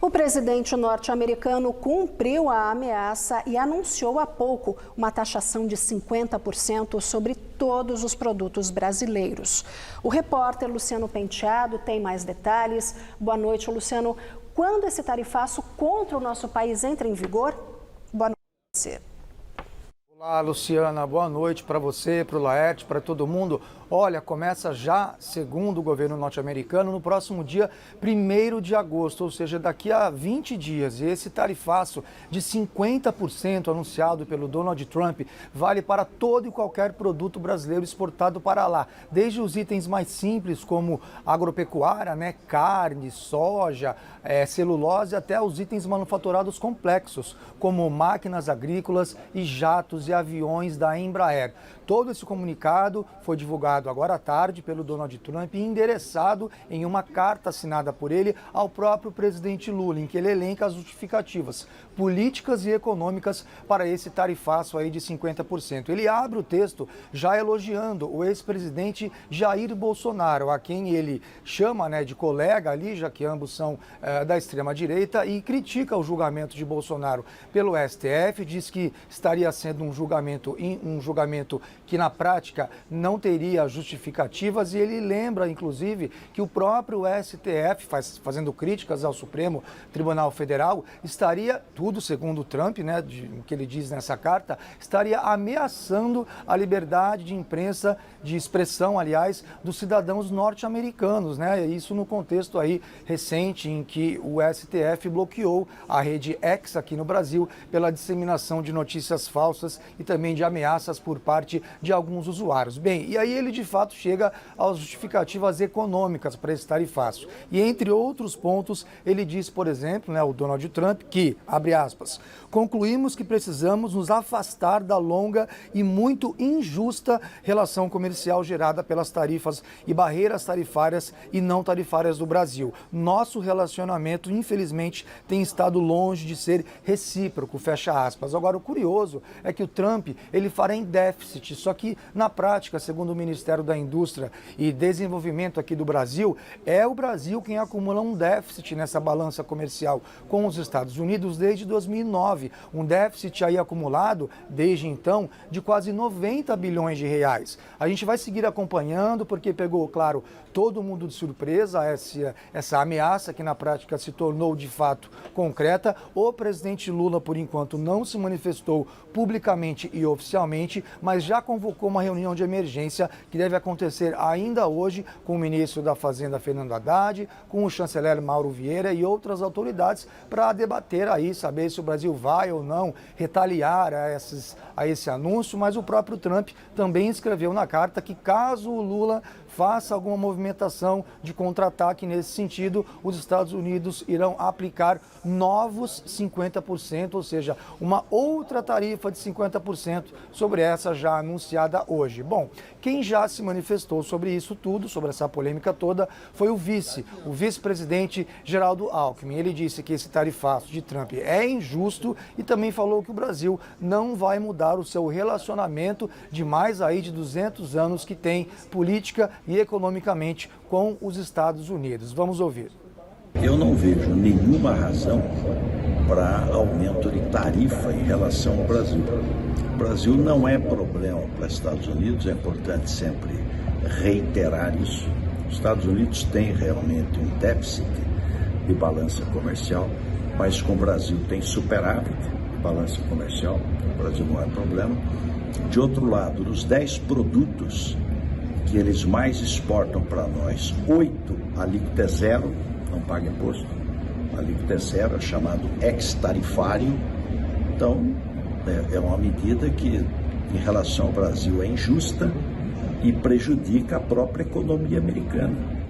O presidente norte-americano cumpriu a ameaça e anunciou há pouco uma taxação de 50% sobre todos os produtos brasileiros. O repórter Luciano Penteado tem mais detalhes. Boa noite, Luciano. Quando esse tarifaço contra o nosso país entra em vigor? Boa noite a você. Olá, Luciana. Boa noite para você, para o Laerte, para todo mundo. Olha, começa já, segundo o governo norte-americano, no próximo dia 1º de agosto, ou seja, daqui a 20 dias. E esse tarifaço de 50% anunciado pelo Donald Trump vale para todo e qualquer produto brasileiro exportado para lá. Desde os itens mais simples, como agropecuária, carne, soja, celulose, até os itens manufaturados complexos, como máquinas agrícolas e jatos e aviões da Embraer. Todo esse comunicado foi divulgado agora à tarde pelo Donald Trump e endereçado em uma carta assinada por ele ao próprio presidente Lula, em que ele elenca as justificativas políticas e econômicas para esse tarifaço aí de 50%. Ele abre o texto já elogiando o ex-presidente Jair Bolsonaro, a quem ele chama de colega ali, já que ambos são da extrema-direita, e critica o julgamento de Bolsonaro pelo STF, diz que estaria sendo um julgamento que na prática não teria justificativas, e ele lembra, inclusive, que o próprio STF, fazendo críticas ao Supremo Tribunal Federal, estaria, tudo segundo o Trump, o que ele diz nessa carta, estaria ameaçando a liberdade de imprensa, de expressão, aliás, dos cidadãos norte-americanos, Isso no contexto aí recente em que o STF bloqueou a rede X aqui no Brasil pela disseminação de notícias falsas e também de ameaças por parte de alguns usuários. Bem, e aí ele de fato chega às justificativas econômicas para esse tarifaço. E entre outros pontos, ele diz, por exemplo, o Donald Trump, que, abre aspas, concluímos que precisamos nos afastar da longa e muito injusta relação comercial gerada pelas tarifas e barreiras tarifárias e não tarifárias do Brasil. Nosso relacionamento, infelizmente, tem estado longe de ser recíproco, fecha aspas. Agora, o curioso é que o Trump, ele fará em déficit, só que na prática, segundo o Ministério da Indústria e Desenvolvimento aqui do Brasil, é o Brasil quem acumula um déficit nessa balança comercial com os Estados Unidos desde 2009, um déficit aí acumulado desde então de quase 90 bilhões de reais. A gente vai seguir acompanhando porque pegou, claro, todo mundo de surpresa essa ameaça que na prática se tornou de fato concreta. O presidente Lula, por enquanto, não se manifestou publicamente e oficialmente, mas já convocou uma reunião de emergência que deve acontecer ainda hoje com o ministro da Fazenda, Fernando Haddad, com o chanceler Mauro Vieira e outras autoridades para debater aí, saber se o Brasil vai ou não retaliar a esse anúncio, mas o próprio Trump também escreveu na carta que caso o Lula faça alguma movimentação de contra-ataque nesse sentido, os Estados Unidos irão aplicar novos 50%, ou seja, uma outra tarifa de 50% sobre essa já anunciada hoje. Bom, quem já se manifestou sobre isso tudo, sobre essa polêmica toda, foi o vice-presidente Geraldo Alckmin. Ele disse que esse tarifaço de Trump é injusto e também falou que o Brasil não vai mudar o seu relacionamento de mais aí de 200 anos que tem política e economicamente com os Estados Unidos. Vamos ouvir. Eu não vejo nenhuma razão para aumento de tarifa em relação ao Brasil. O Brasil não é problema para os Estados Unidos, é importante sempre reiterar isso. Os Estados Unidos têm realmente um déficit de balança comercial, mas com o Brasil tem superávit de balança comercial, o Brasil não é problema. De outro lado, dos 10 produtos que eles mais exportam para nós, 8 a alíquota é zero, não paga imposto, a alíquota é zero, é chamado ex-tarifário. Então, é uma medida que, em relação ao Brasil, é injusta e prejudica a própria economia americana.